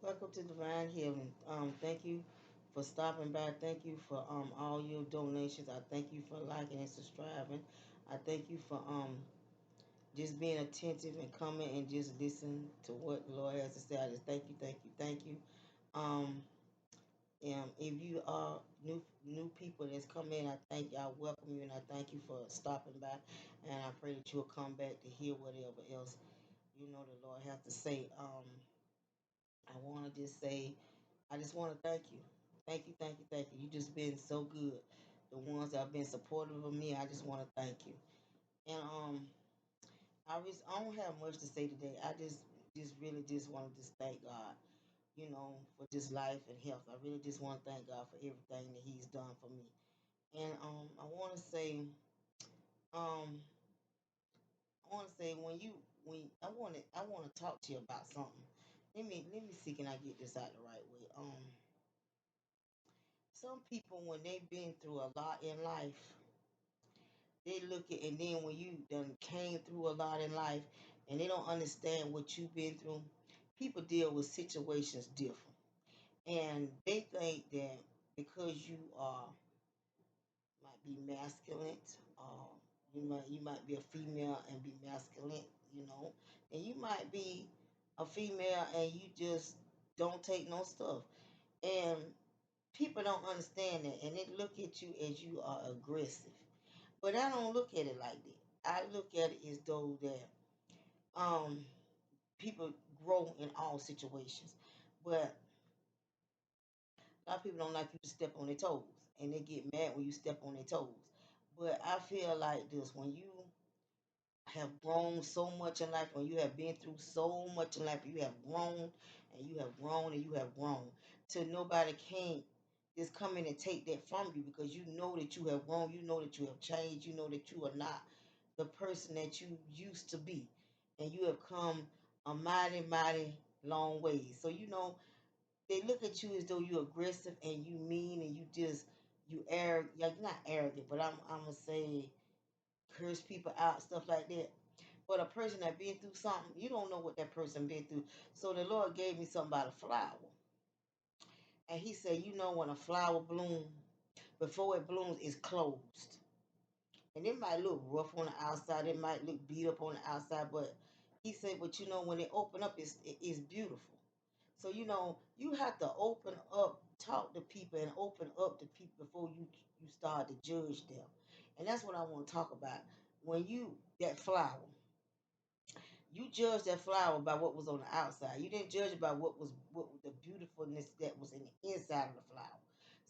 Welcome to Divine Healing. Thank you for stopping by. Thank you for all your donations. I thank you for liking and subscribing. I thank you for just being attentive and coming and just listen to what the Lord has to say. I just thank you. Um, if you are new people that's come in, I thank you. I welcome you and I thank you for stopping by. And I pray that you'll come back to hear whatever else you know the Lord has to say. I want to just say I just want to thank you. Thank you. You just been so good. The ones that have been supportive of me, I just want to thank you. And I don't have much to say today. I just really just want to just thank God, for this life and health. I really just want to thank God for everything that He's done for me. And I want to say, um, when I want to talk to you about something. Let me see, can I get this out the right way? Some people when they've been through a lot in life, they look at and then when you done came through a lot in life and they don't understand what you've been through, people deal with situations different. And they think that because you are might be masculine, uh, you might be a female and be masculine, you know, and you might be a female and you just don't take no stuff. And people don't understand that and they look at you as you are aggressive. But I don't look at it like that. I look at it as though that um people grow in all situations. But a lot of people don't like you to step on their toes and they get mad when you step on their toes. But I feel like this when you have grown so much in life, when you have been through so much in life, you have grown and you have grown and you have grown. Till nobody can just come in and take that from you because you know that you have grown, you know that you have changed, you know that you are not the person that you used to be. And you have come a mighty, mighty long way. So they look at you as though you're aggressive and you mean and you just you arrogant, like not arrogant, but I'm gonna say curse people out, stuff like that. But a person that been through something, you don't know what that person been through. So the Lord gave me something about a flower. And he said, when a flower bloom, before it blooms, it's closed. And it might look rough on the outside, it might look beat up on the outside, but he said, but when it open up, it's beautiful. So you have to open up, talk to people, and open up to people before you start to judge them. And that's what I want to talk about. When you that flower, you judge that flower by what was on the outside. You didn't judge about what the beautifulness that was in the inside of the flower.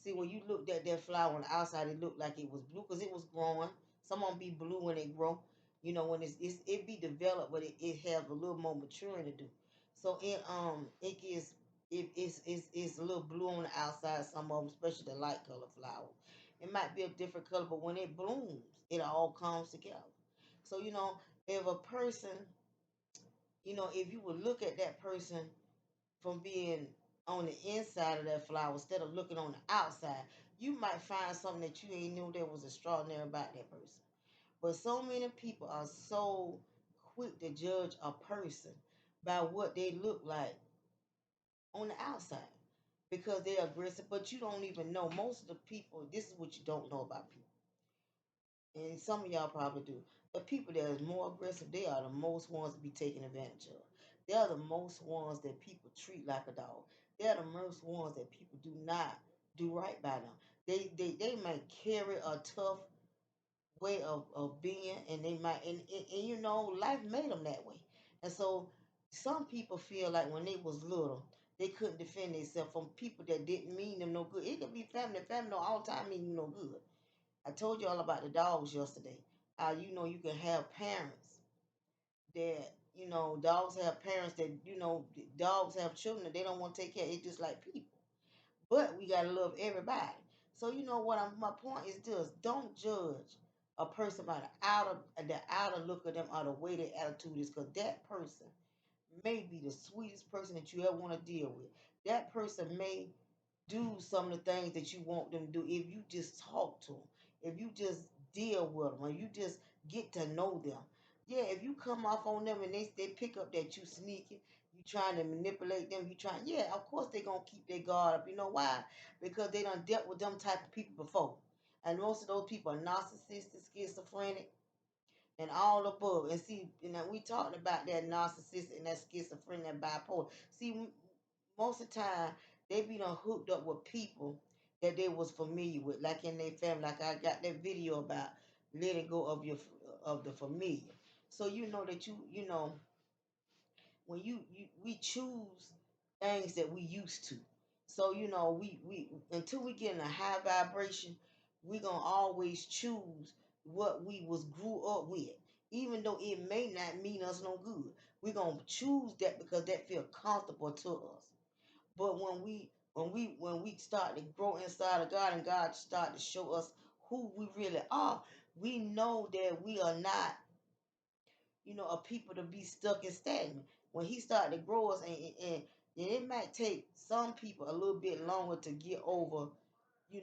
See, when you looked at that flower on the outside, it looked like it was blue because it was growing. Some of them be blue when they grow. When it be developed, but it have a little more maturing to do. So it's a little blue on the outside. Some of them, especially the light color flower, it might be a different color, but when it blooms, it all comes together. So if a person if you would look at that person from being on the inside of that flower instead of looking on the outside, you might find something that you ain't knew that was extraordinary about that person. But so many people are so quick to judge a person by what they look like on the outside because they're aggressive, but you don't even know. Most of the people, this is what you don't know about people. And some of y'all probably do. The people that is more aggressive, they are the most ones to be taken advantage of. They are the most ones that people treat like a dog. They are the most ones that people do not do right by them. They might carry a tough way of being and they might and life made them that way. And so some people feel like when they was little, they couldn't defend themselves from people that didn't mean them no good. It could be family don't all the time mean you no good. I told you all about the dogs yesterday. How you can have parents that dogs have parents that dogs have children that they don't want to take care of. It's just like people, but we gotta love everybody. So my point is this: don't judge a person by the outer look of them or the way their attitude is, because that person may be the sweetest person that you ever want to deal with. That person may do some of the things that you want them to do if you just talk to them, if you just deal with them, or you just get to know them. Yeah, if you come off on them and they pick up that you sneaking, You trying to manipulate them. You trying, yeah, of course they gonna keep their guard up. You know why? Because they done dealt with them type of people before, and most of those people are narcissistic, schizophrenic, and all above. And see, you know, we talked about that narcissistic and that schizophrenic and bipolar. See, most of the time they be done hooked up with people that they was familiar with, like in their family. Like I got that video about letting go of the familiar. So you know that you know when you we choose things that we used to. So you know we until we get in a high vibration, we gonna always choose what we was grew up with, even though it may not mean us no good. We gonna choose that because that feel comfortable to us. But when we start to grow inside of God and God start to show us who we really are, we know that we are not, a people to be stuck and stagnant. When He started to grow us, and it might take some people a little bit longer to get over, they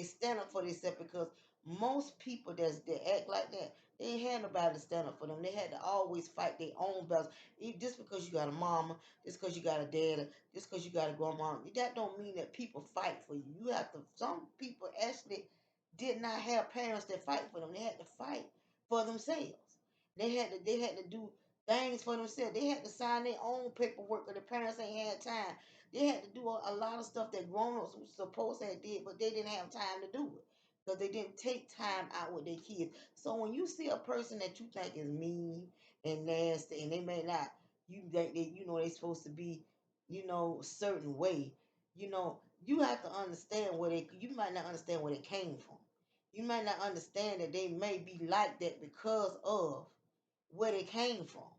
stand up for themselves, because most people that act like that, they ain't had nobody to stand up for them. They had to always fight their own battles. Just because you got a mama, just because you got a dad, just because you got a grandma, that don't mean that people fight for you. You have to. Some people actually did not have parents that fight for them. They had to fight for themselves. They had to do things for themselves. They had to sign their own paperwork because the parents ain't had time. They had to do a lot of stuff that grown-ups were supposed to have did, but they didn't have time to do it because they didn't take time out with their kids. So when you see a person that you think is mean and nasty, and they may not, you think that they supposed to be, a certain way, you have to understand where they. You might not understand where they came from. You might not understand that they may be like that because of where they came from.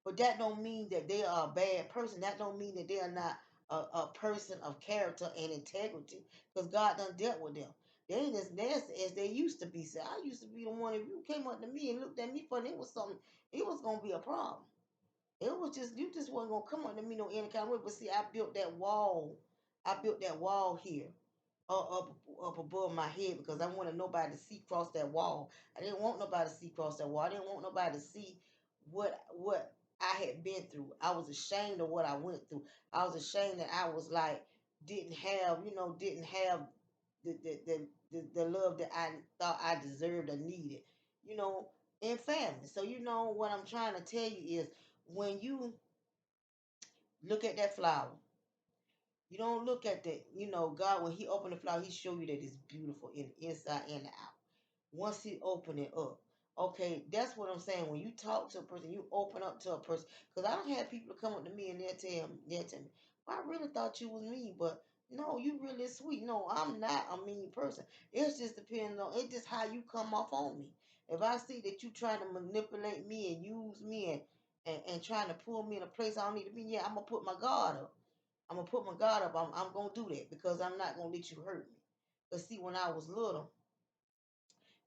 But that don't mean that they are a bad person. That don't mean that they are not a person of character and integrity, because God done dealt with them. They ain't as nasty as they used to be. So I used to be the one, if you came up to me and looked at me funny, it was something, it was gonna be a problem. It was just, you just wasn't gonna come up to me no any kind of way. But see, I built that wall. I built that wall here, up above my head, because I wanted nobody to see cross that wall. I didn't want nobody to see cross that wall. I didn't want nobody to see what I had been through. I was ashamed of what I went through. I was ashamed that I was like didn't have the love that I thought I deserved or needed, you know, in family. So what I'm trying to tell you is, when you look at that flower, you don't look at the, God, when He opened the flower, He showed you that it's beautiful in the inside and the out. Once He opened it up, okay, that's what I'm saying. When you talk to a person, you open up to a person. Because I don't have people come up to me and they'll tell me, well, I really thought you was mean, but no, you really sweet. No, I'm not a mean person. It's just depending on, it's just how you come off on me. If I see that you trying to manipulate me and use me and trying to pull me in a place I don't need to be, yeah, I'm gonna put my guard up. I'm gonna put my guard up. I'm gonna do that, because I'm not gonna let you hurt me. But see, when I was little,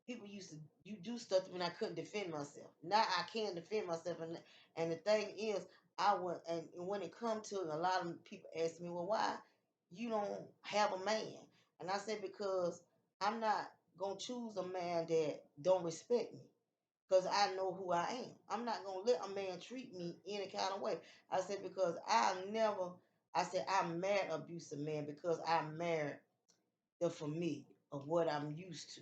people used to you do stuff when I couldn't defend myself. Now I can defend myself, and the thing is, I would, and when it comes to, a lot of people ask me, well, why you don't have a man? And I said, because I'm not gonna choose a man that don't respect me, because I know who I am. I'm not gonna let a man treat me any kind of way. I said, because I said I'm married abusive man, because I married the familiar of what I'm used to.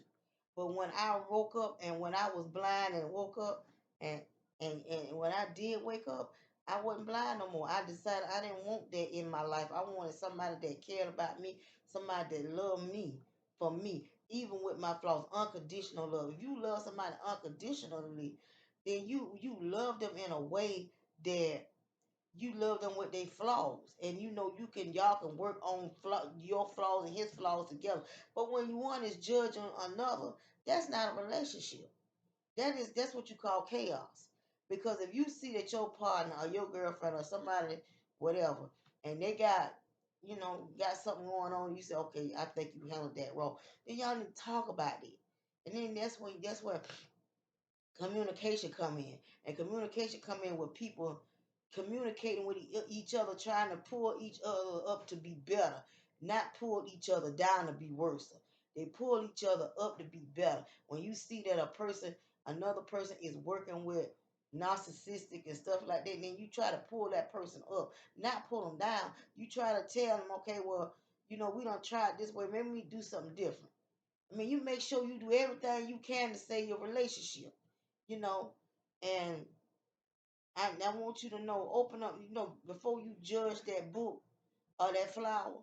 But when I woke up, and when I was blind and woke up, and and when I did wake up, I wasn't blind no more. I decided I didn't want that in my life. I wanted somebody that cared about me, somebody that loved me for me, even with my flaws. Unconditional love. If you love somebody unconditionally, then you love them in a way that you love them with their flaws, and y'all can work on your flaws and his flaws together. But when one is judging another, that's not a relationship. That's what you call chaos. Because if you see that your partner or your girlfriend or somebody, whatever, and they got something going on, you say, okay, I think you handled that wrong, then y'all need to talk about it. And then that's where communication come in. And communication come in with people communicating with each other, trying to pull each other up to be better, not pull each other down to be worse. They pull each other up to be better. When you see that another person is working with narcissistic and stuff like that, then you try to pull that person up, not pull them down. You try to tell them, okay, well, we don't try it this way. Maybe we do something different. I mean, you make sure you do everything you can to save your relationship, you know, and I want you to know, open up, before you judge that book or that flower,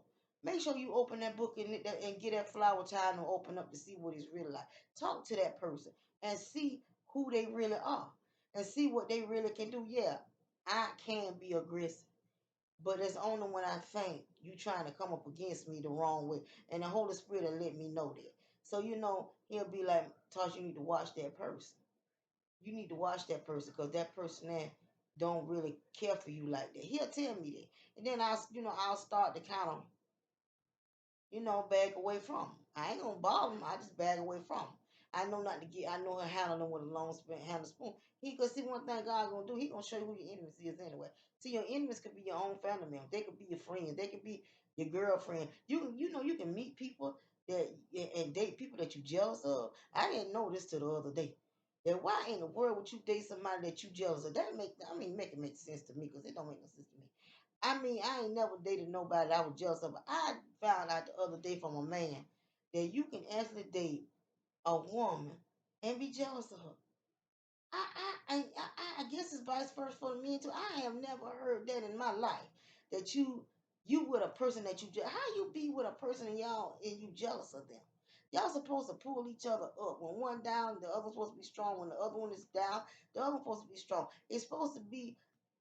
make sure you open that book and get that flower time to open up to see what it's really like. Talk to that person and see who they really are and see what they really can do. Yeah, I can be aggressive, but it's only when I think you trying to come up against me the wrong way. And the Holy Spirit will let me know that. So, he'll be like, Tasha, you need to watch that person. You need to watch that person because that person there don't really care for you like that. He'll tell me that. And then I'll start to kind of back away from 'em. I ain't gonna bother him. I just back away from him. I know not to get. I know how to handle them with a long spoon, handle spoon. He could see one thing God gonna do. He gonna show you who your enemies is anyway. See, your enemies could be your own family members. They could be your friends. They could be your girlfriend. You can meet people that and date people that you jealous of. I didn't know this till the other day. That why in the world would you date somebody that you jealous of? Make it make sense to me because it don't make no sense to me. I mean, I ain't never dated nobody that I was jealous of. But I found out the other day from a man that you can actually date a woman and be jealous of her. I guess it's vice versa for me too. I have never heard that in my life. That you with a person that how you be with a person and you jealous of them. Y'all supposed to pull each other up. When one down, the other supposed to be strong. When the other one is down, the other supposed to be strong. It's supposed to be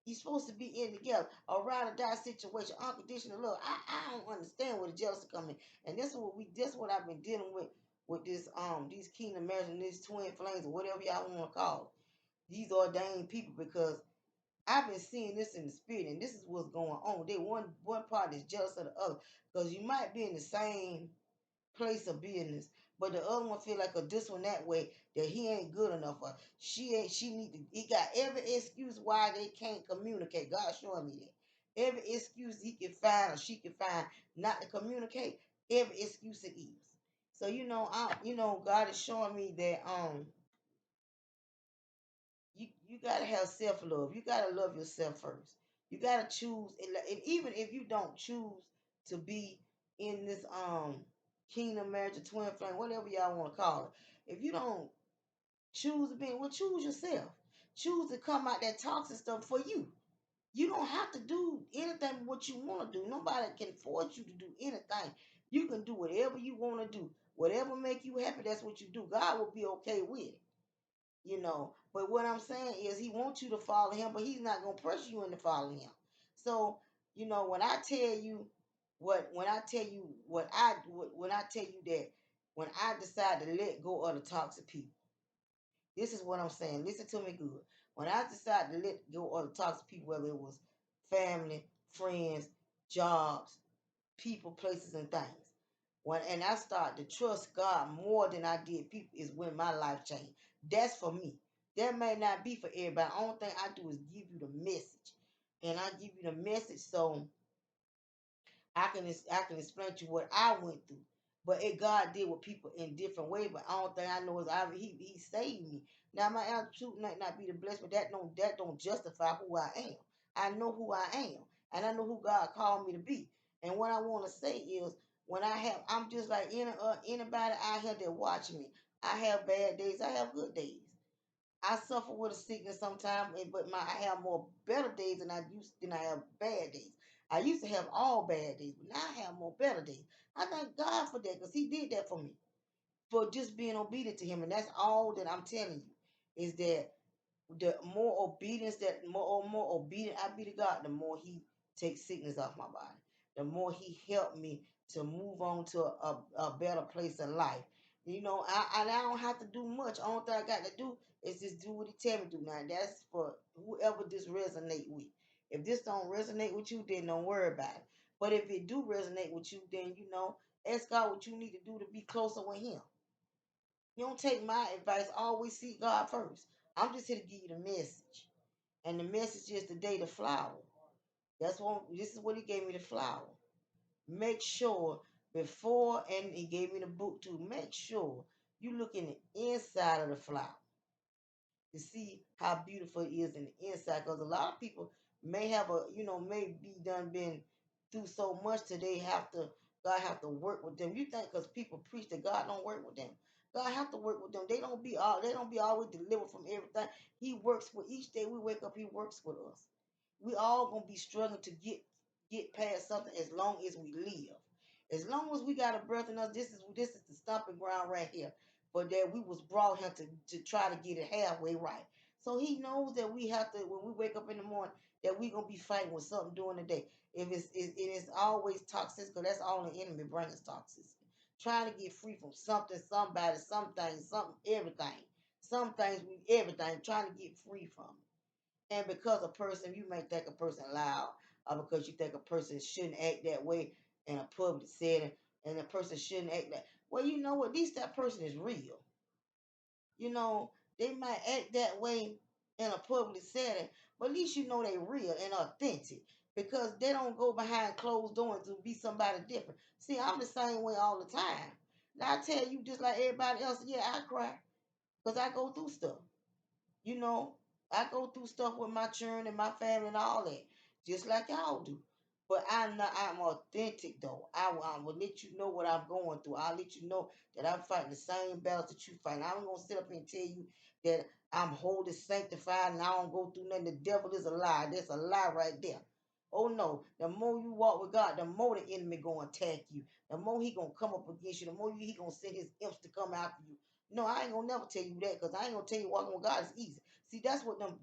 you're supposed to be in together. A ride or die situation, unconditional love. I don't understand where the jealousy coming. And this what I've been dealing with this these kingdom marriage and these twin flames or whatever y'all want to call it, these ordained people, because I've been seeing this in the spirit, and this is what's going on. They one part is jealous of the other, because you might be in the same place of business, but the other one feel like this one that way that he ain't good enough for. She ain't. She need to. He got every excuse why they can't communicate. God showing me that every excuse he can find or she can find not to communicate. Every excuse it is. So God is showing me that you gotta have self love. You gotta love yourself first. You gotta choose, and even if you don't choose to be in this kingdom marriage or twin flame, whatever y'all want to call it, if you don't choose to be, well, choose yourself. Choose to come out that toxic stuff for you. You don't have to do anything what you want to do. Nobody can force you to do anything. You can do whatever you want to do. Whatever make you happy, that's what you do. God will be okay with it. But what I'm saying is he wants you to follow him, but he's not gonna pressure you into following him. So, when I tell you when I tell you when I tell you that when I decide to let go of the toxic people, this is what I'm saying. Listen to me good. When I decide to let go of the toxic people, whether it was family, friends, jobs, people, places, and things. And I start to trust God more than I did people is when my life changed. That's for me. That may not be for everybody. The only thing I do is give you the message. And I give you the message so I can explain to you what I went through. But God did with people in different ways. But the only thing I know is he saved me. Now my attitude might not be the best, but that don't justify who I am. I know who I am, and I know who God called me to be. And what I want to say is, I'm just like anybody out here that watch me. I have bad days. I have good days. I suffer with a sickness sometimes, but I have more better days than I have bad days. I used to have all bad days, but now I have more better days. I thank God for that because He did that for me, for just being obedient to Him, and that's all that I'm telling you is that the more obedient I be to God, the more He takes sickness off my body. The more He helped me to move on to a better place in life. I don't have to do much. Only thing I got to do is just do what He tell me to do. Now that's for whoever this resonate with. If this don't resonate with you, then don't worry about it. But if it do resonate with you, then ask God what you need to do to be closer with Him. You don't take my advice. Always seek God first. I'm just here to give you the message. And the message is today the flower. This is what He gave me, the flower. Make sure before, and He gave me the book too, make sure you look in the inside of the flower. to see how beautiful it is in the inside. Because a lot of people may have a, may be done been through so much till they have to, God have to work with them. You think because people preach that God don't work with them? God have to work with them. They don't be always delivered from everything. He works with each day we wake up. He works with us. We all gonna be struggling to get past something as long as we live. As long as we got a breath in us, this is the stomping ground right here. But that we was brought here to try to get it halfway right. So he knows that we have to, when we wake up in the morning, that we gonna be fighting with something during the day. If it is always toxic, because that's all the enemy brings toxicity. Trying to get free from something, somebody, something, something, everything. Some things everything, trying to get free from it. And because a person, you may think a person loud, or because you think a person shouldn't act that way in a public setting, and a person shouldn't act that. Well, you know what? At least that person is real. You know, they might act that way in a public setting, but at least you know they real and authentic because they don't go behind closed doors to be somebody different. See, I'm the same way all the time. Now I tell you, just like everybody else, yeah, I cry because I go through stuff. You know, I go through stuff with my children and my family and all that, just like y'all do. But I'm not. I'm authentic though. I will let you know what I'm going through. I'll let you know that I'm fighting the same battles that you fight. I'm gonna sit up and tell you that I'm holy, sanctified, and I don't go through nothing. The devil is a lie. That's a lie right there. Oh no! The more you walk with God, the more the enemy gonna attack you. The more he gonna come up against you. The more he gonna send his imps to come after you. No, I ain't gonna never tell you that because I ain't gonna tell you walking with God is easy. See, that's what them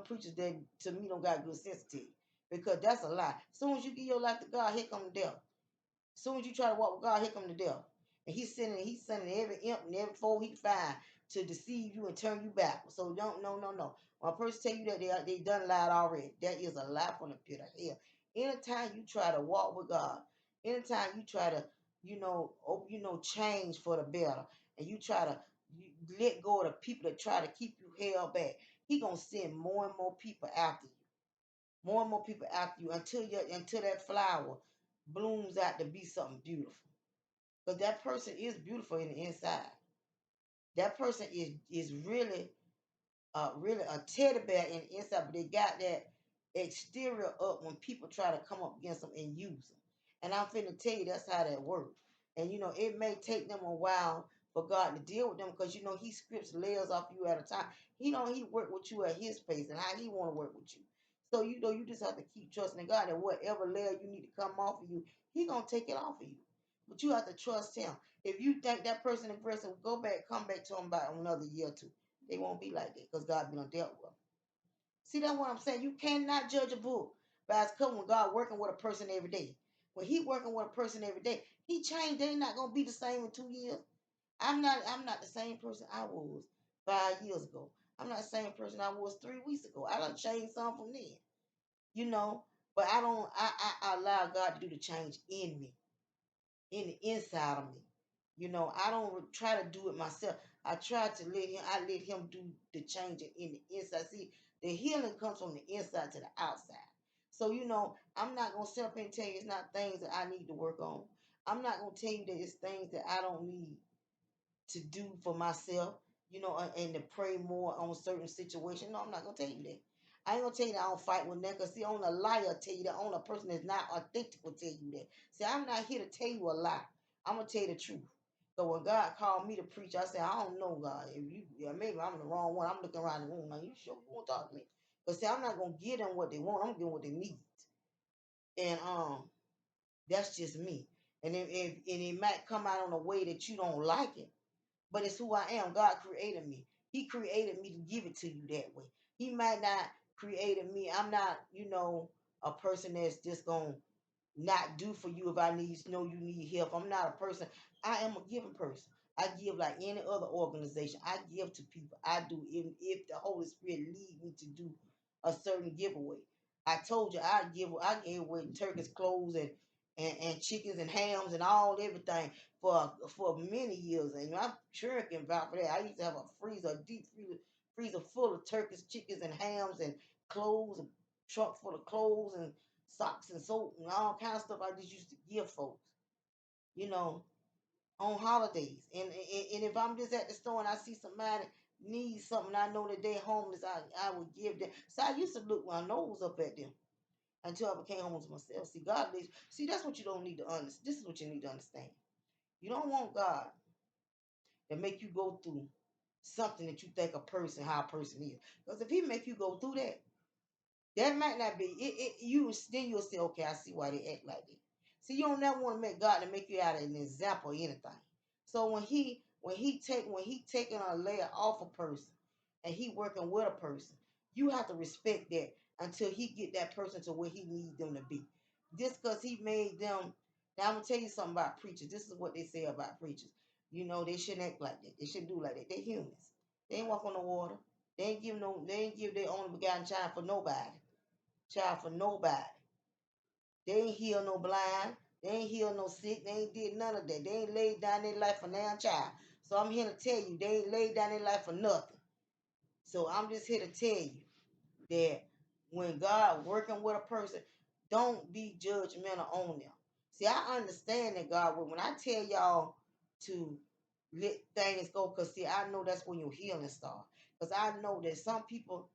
preachers that to me don't got good sense to you. Because that's a lie. As soon as you give your life to God, here come the devil. As soon as you try to walk with God, here come the devil. And he's sending every imp and every foe he find to deceive you and turn you back. So don't no no no. When a person tell you that they done lied already, that is a lie from the pit of hell. Anytime you try to walk with God, anytime you try to, change for the better, and you try to let go of the people that try to keep you held back, he gonna send more and more people after you, more and more people after you until that flower blooms out to be something beautiful. Because that person is beautiful in the inside. That person is really a teddy bear in the inside, but they got that exterior up when people try to come up against them and use them. And I'm finna tell you that's how that works. And it may take them a while for God to deal with them because He scripts layers off you at a time. He work with you at His pace and how He want to work with you. So you just have to keep trusting in God that whatever layer you need to come off of you, He gonna take it off of you. But you have to trust Him. If you think that person aggressive, come back to him about another year or two. They won't be like that because God been dealt with them. See, that's what I'm saying. You cannot judge a book by its cover when God working with a person every day. When He working with a person every day, He changed. They not gonna be the same in 2 years. I'm not the same person I was 5 years ago. I'm not the same person I was 3 weeks ago. I done changed some from then. You know, but I don't. I allow God to do the change in me, in the inside of me. I don't try to do it myself. I try to let him do the changing in the inside. See, the healing comes from the inside to the outside. So, I'm not gonna sit up and tell you it's not things that I need to work on. I'm not gonna tell you that it's things that I don't need to do for myself, and to pray more on certain situations. No, I'm not gonna tell you that. I ain't gonna tell you that I don't fight with them. Cause see, on a liar tell you that, on a person that's not authentic will tell you that. See, I'm not here to tell you a lie. I'm gonna tell you the truth. So when God called me to preach, I said, I don't know, God. If you, yeah, maybe I'm the wrong one. I'm looking around the room. Now, you sure you want to talk to me? But see, I'm not gonna give them what they want. I'm gonna give them what they need. And that's just me. And and it might come out in a way that you don't like it, but it's who I am. God created me. He created me to give it to you that way. He might not created me. I'm not, a person that's just gonna not do for you if I know you need help. I'm not a person. I am a giving person. I give like any other organization. I give to people. I do, even if the Holy Spirit lead me to do a certain giveaway. I told you I gave away turkeys, clothes, and chickens and hams and all everything for many years. And I'm sure can vouch for that. I used to have a freezer, a deep freezer full of turkeys, chickens, and hams and clothes, a truck full of clothes and socks and soap and all kind of stuff I just used to give folks, you know, on holidays. And if I'm just at the store and I see somebody need something, I know that they homeless, I would give them. So I used to look my nose up at them until I became homeless myself. See, God leads. See, that's what you don't need to understand. This is what you need to understand. You don't want God to make you go through something that you think a person, how a person is. Because if he make you go through that, that might not be it. You then you'll say, okay, I see why they act like that. See, you don't never want to make God to make you out of an example of anything. So when he taking a layer off a person and he working with a person, you have to respect that until he get that person to where he needs them to be. Just because he made them. Now I'm gonna tell you something about preachers. This is what they say about preachers. You know, they shouldn't act like that. They shouldn't do like that. They're humans. They ain't walk on the water. They ain't give their only begotten child for nobody. Child for nobody. They ain't heal no blind. They ain't heal no sick. They ain't did none of that. They ain't laid down their life for their child. So I'm here to tell you, they ain't laid down their life for nothing. So I'm just here to tell you that when God working with a person, don't be judgmental on them. See, I understand that God will. When I tell y'all to let things go, because see, I know that's when your healing starts. Because I know that some people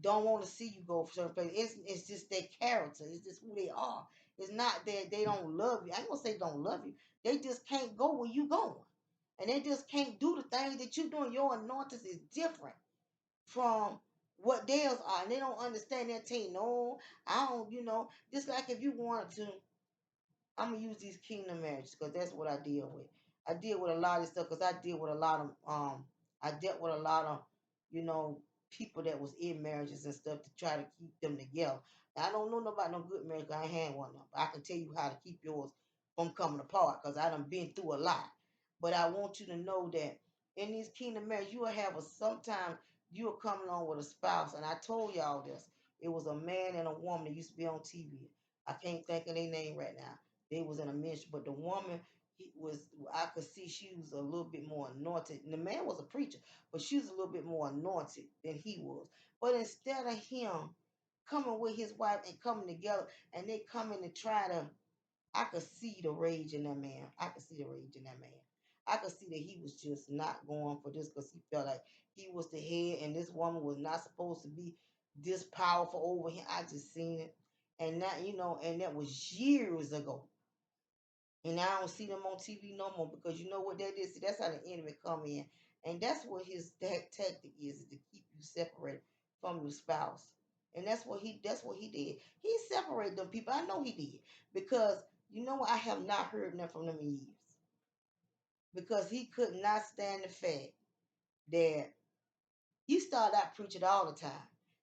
don't want to see you go for certain places. It's just their character. It's just who they are. It's not that they don't love you. I ain't gonna say don't love you. They just can't go where you going. And they just can't do the things that you doing. Your anointing is different from what theirs are. And they don't understand that team. No, I don't, just like if you wanted to, I'm gonna use these kingdom marriages because that's what I deal with. I deal with a lot of stuff because I deal with a lot of I dealt with a lot of you know people that was in marriages and stuff to try to keep them together. Now, I don't know about no good marriage. I ain't had one of them. But I can tell you how to keep yours from coming apart because I done been through a lot. But I want you to know that in these kingdom marriages, you will have a sometime you'll come along with a spouse. And I told y'all this. It was a man and a woman that used to be on TV. I can't think of their name right now. They was in a ministry, but the woman he was I could see she was a little bit more anointed. And the man was a preacher, but she was a little bit more anointed than he was. But instead of him coming with his wife and coming together and they coming to try to I could see the rage in that man. I could see the rage in that man. I could see that he was just not going for this because he felt like he was the head and this woman was not supposed to be this powerful over him. I just seen it. And that, and that was years ago. And I don't see them on TV no more because you know what that is. See, that's how the enemy come in, and that's what his tactic is to keep you separated from your spouse. And that's what he did. He separated them people. I know he did because I have not heard nothing from them in years because he could not stand the fact that he started out preaching all the time.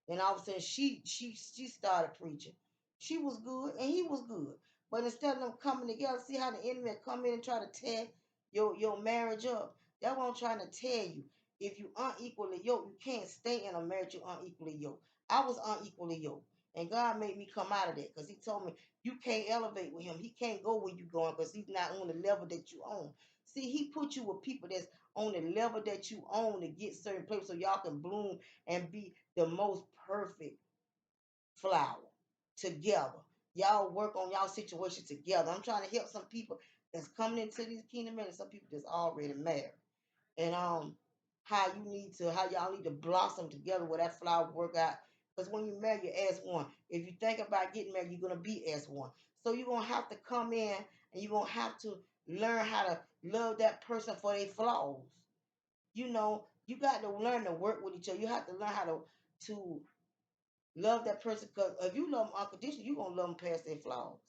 Then all of a sudden she started preaching. She was good and he was good. But instead of them coming together, see how the enemy come in and try to tear your marriage up. That's what I'm trying to tell you. If you unequally yoked, you can't stay in a marriage you unequally yoked. I was unequally yoked. And God made me come out of that because he told me you can't elevate with him. He can't go where you going because he's not on the level that you own. See, he put you with people that's on the level that you own to get certain places so y'all can bloom and be the most perfect flower together. Y'all work on y'all situation together. I'm trying to help some people that's coming into these kingdom and some people that's already married. And how y'all need to blossom together where that flower work out. Because when you marry, you're as one. If you think about getting married, you're gonna be as one. So you're gonna have to come in and you're gonna have to learn how to love that person for their flaws. You got to learn to work with each other. You have to learn how to love that person because if you love them unconditionally, you're gonna love them past their flaws.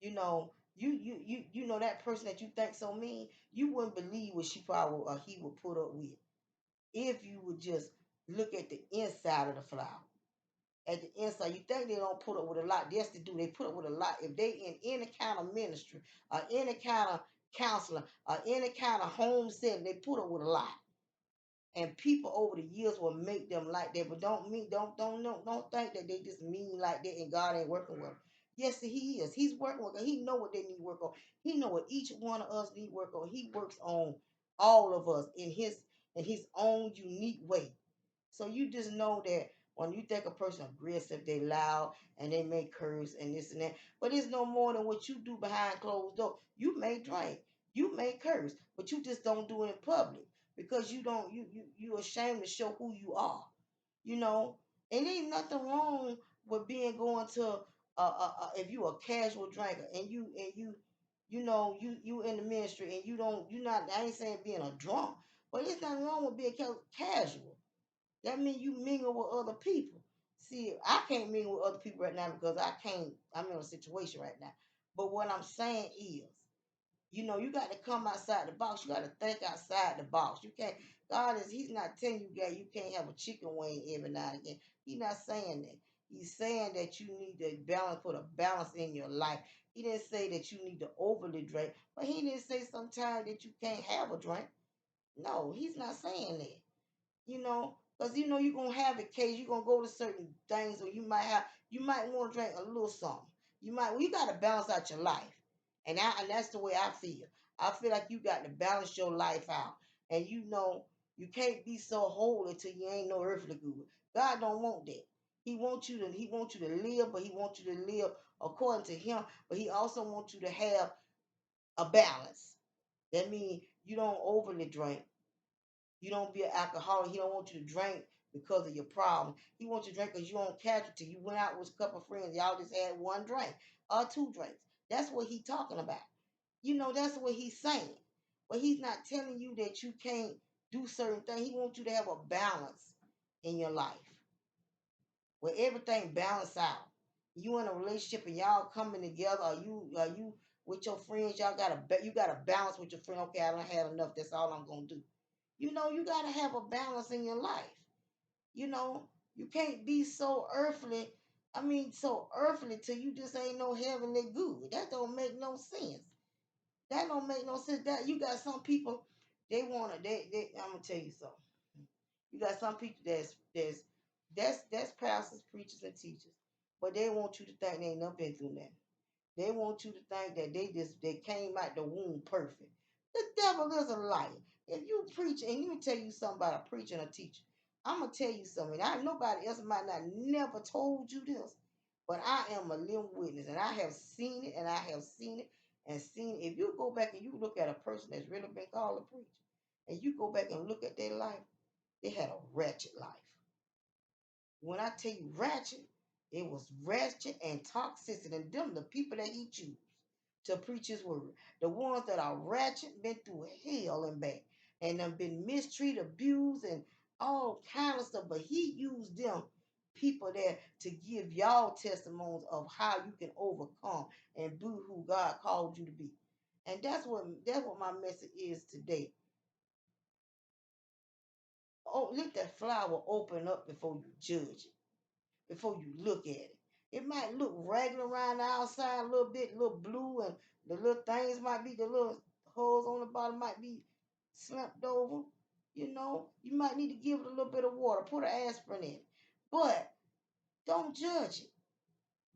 You know that person that you think so mean, you wouldn't believe what she probably or he would put up with if you would just look at the inside of the flower. At the inside, you think they don't put up with a lot. Yes, they do. They put up with a lot. If they in any kind of ministry or any kind of counseling or any kind of home setting, they put up with a lot. And people over the years will make them like that, but don't think that they just mean like that and God ain't working with them. Yes, he is. He's working with them. He know what they need work on. He know what each one of us need work on. He works on all of us in his own unique way. So you just know that when you think a person aggressive, they loud and they may curse and this and that. But it's no more than what you do behind closed door. You may drink, you may curse, but you just don't do it in public. because you ashamed to show who you are. You know, and ain't nothing wrong with being going to if you a casual drinker and you in the ministry and you not I ain't saying being a drunk, but there's nothing wrong with being casual. That means you mingle with other people. See, I can't mingle with other people right now because I'm in a situation right now. But what I'm saying is, you got to come outside the box. You got to think outside the box. You can't. He's not telling you that you can't have a chicken wing every now and again. He's not saying that. He's saying that you need to put a balance in your life. He didn't say that you need to overly drink, but he didn't say sometimes that you can't have a drink. No, he's not saying that. Because you're gonna have a case, you're gonna go to certain things, or you might want to drink a little something. You got to balance out your life, and that's the way I feel. I feel like you got to balance your life out, and you can't be so holy till you ain't no earthly good. God don't want that. He wants you to live, but he wants you to live according to him. But he also wants you to have a balance. That means you don't overly drink. You don't be an alcoholic. He don't want you to drink because of your problem. He wants you to drink because you on casualty. You went out with a couple of friends. Y'all just had one drink or two drinks. That's what he's talking about. That's what he's saying. But he's not telling you that you can't do certain things. He wants you to have a balance in your life where everything balance out. You in a relationship and y'all coming together, or you with your friends, you gotta balance with your friend. Okay, I don't have enough. That's all I'm gonna do. You gotta have a balance in your life. You know, you can't be so earthly. I mean, so earthly till you just ain't no heavenly good. That don't make no sense. That don't make no sense. That you got some people, they wanna they I'm gonna tell you something. You got some people that's pastors, preachers, and teachers, but they want you to think they ain't never been through nothing. They want you to think that they came out the womb perfect. The devil is a liar. If you preach, and let me tell you something about a preacher and a teacher. I'm gonna tell you something. Nobody else might not never told you this, but I am a living witness, and I have seen it, and I have seen it, and seen it. If you go back and you look at a person that's really been called a preacher, and you go back and look at their life, they had a wretched life. When I tell you ratchet, it was ratchet and toxicity, and them the people that he choose to preach his word. The ones that are ratchet, been through hell and back, and have been mistreated, abused, and all kind of stuff. But he used them people there to give y'all testimonies of how you can overcome and be who God called you to be. And that's what my message is today. Oh, let that flower open up before you judge it, before you look at it. It might look regular around the outside a little bit, a little blue, and the little things might be, the little holes on the bottom might be slumped over. You might need to give it a little bit of water, put an aspirin in it. But don't judge it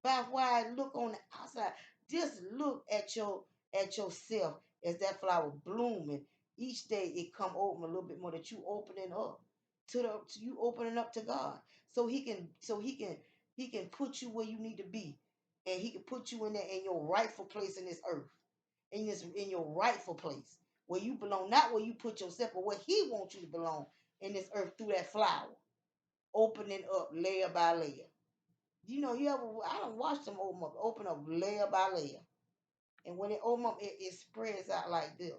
by why it look on the outside. Just look at yourself as that flower blooming. Each day it come open a little bit more, that you opening up to you opening up to God, so he can put you where you need to be, and he can put you in your rightful place in this earth, in your rightful place where you belong, not where you put yourself, but where he wants you to belong in this earth through that flower opening up layer by layer. I don't watch them open up layer by layer. And when it open up, it spreads out like this.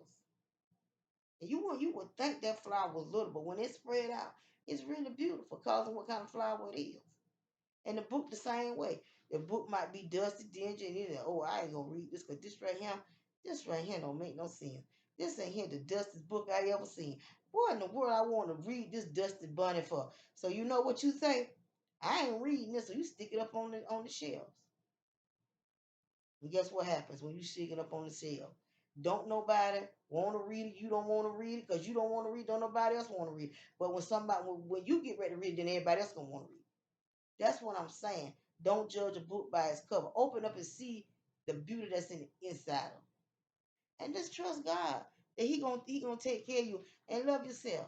And you would think that flower was little, but when it spread out, it's really beautiful, because of what kind of flower it is. And the book the same way. The book might be dusty, dingy, and you know, oh, I ain't gonna read this because this right here don't make no sense. This ain't here the dustiest book I ever seen. What in the world I want to read this dusty bunny for? So you know what you say? I ain't reading this, so you stick it up on the shelves. And guess what happens when you stick it up on the shelf? Don't nobody want to read it. You don't want to read it because you don't want to read. Don't nobody else want to read. But when you get ready to read it, then everybody else gonna want to read. That's what I'm saying. Don't judge a book by its cover. Open up and see the beauty that's in the inside of it. And just trust God that He gonna take care of you, and love yourself.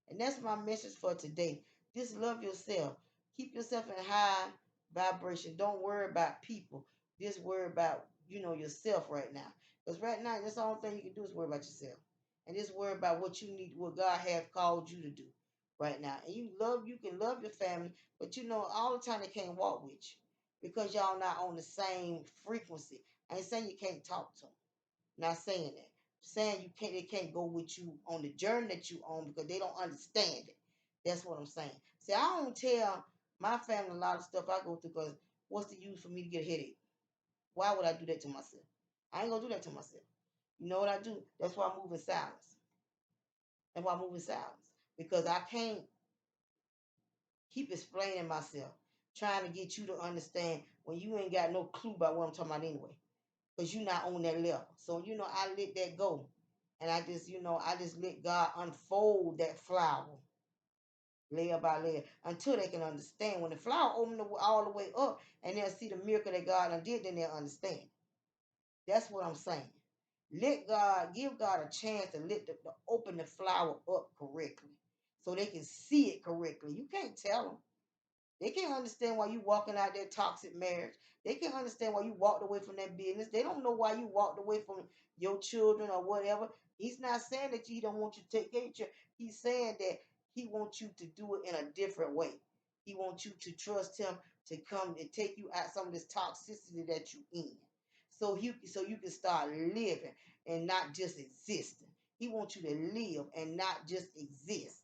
And that's my message for today. Just love yourself. Keep yourself in high vibration. Don't worry about people. Just worry about yourself right now. Because right now, that's the only thing you can do is worry about yourself. and just worry about what you need, what God has called you to do right now. And you can love your family, but you know, all the time they can't walk with you because y'all not on the same frequency. I ain't saying you can't talk to them. Not saying that. Saying they can't go with you on the journey that you on because they don't understand it. That's what I'm saying. See, I don't tell my family a lot of stuff I go through because what's the use for me to get a headache? Why would I do that to myself? I ain't gonna do that to myself. You know what I do? That's why I move in silence. That's why I move in silence. Because I can't keep explaining myself, trying to get you to understand when you ain't got no clue about what I'm talking about anyway. Because you're not on that level. So, you know, I let that go. And I just, you know, I just let God unfold that flower layer by layer until they can understand. When the flower open all the way up and they'll see the miracle that God did, then they'll understand. That's what I'm saying. Give God a chance to to open the flower up correctly so they can see it correctly. You can't tell them. They can't understand why you walking out that toxic marriage. They can't understand why you walked away from that business. They don't know why you walked away from your children or whatever. He's not saying that he don't want you to take care of your. He's saying that he wants you to do it in a different way. He wants you to trust him to come and take you out some of this toxicity that you in. So you can start living and not just existing. He wants you to live and not just exist.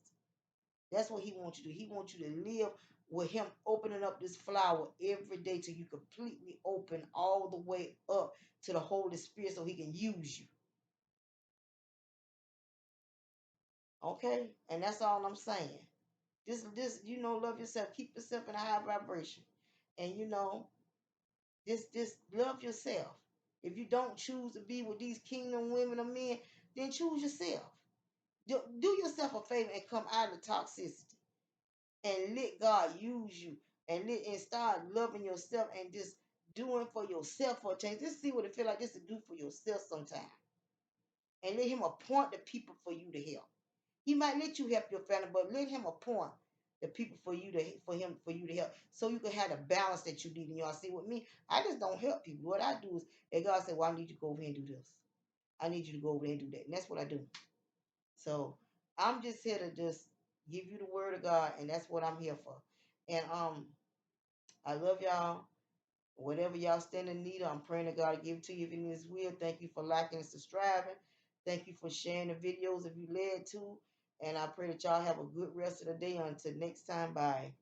That's what he wants you to do. He wants you to live with him opening up this flower every day till you completely open all the way up to the Holy Spirit so he can use you. Okay? And that's all I'm saying. You know, love yourself. Keep yourself in a high vibration. And you know, just love yourself. If you don't choose to be with these kingdom women or men, then choose yourself. Do yourself a favor and come out of the toxicity and let God use you and start loving yourself and just doing for yourself for a change. Just see what it feel like just to do for yourself sometime. And let him appoint the people for you to help. He might let you help your family, but let him appoint the people for you to help so you can have the balance that you need. And y'all see with me, I just don't help people. What I do is and God said, well, I need you to go over here and do this. I need you to go over there and do that. And that's what I do. So I'm just here to just give you the word of God, and that's what I'm here for. And I love y'all. Whatever y'all stand in need of, I'm praying to God to give it to you if in His will. Thank you for liking and subscribing. Thank you for sharing the videos if you led to. And I pray that y'all have a good rest of the day. Until next time, bye.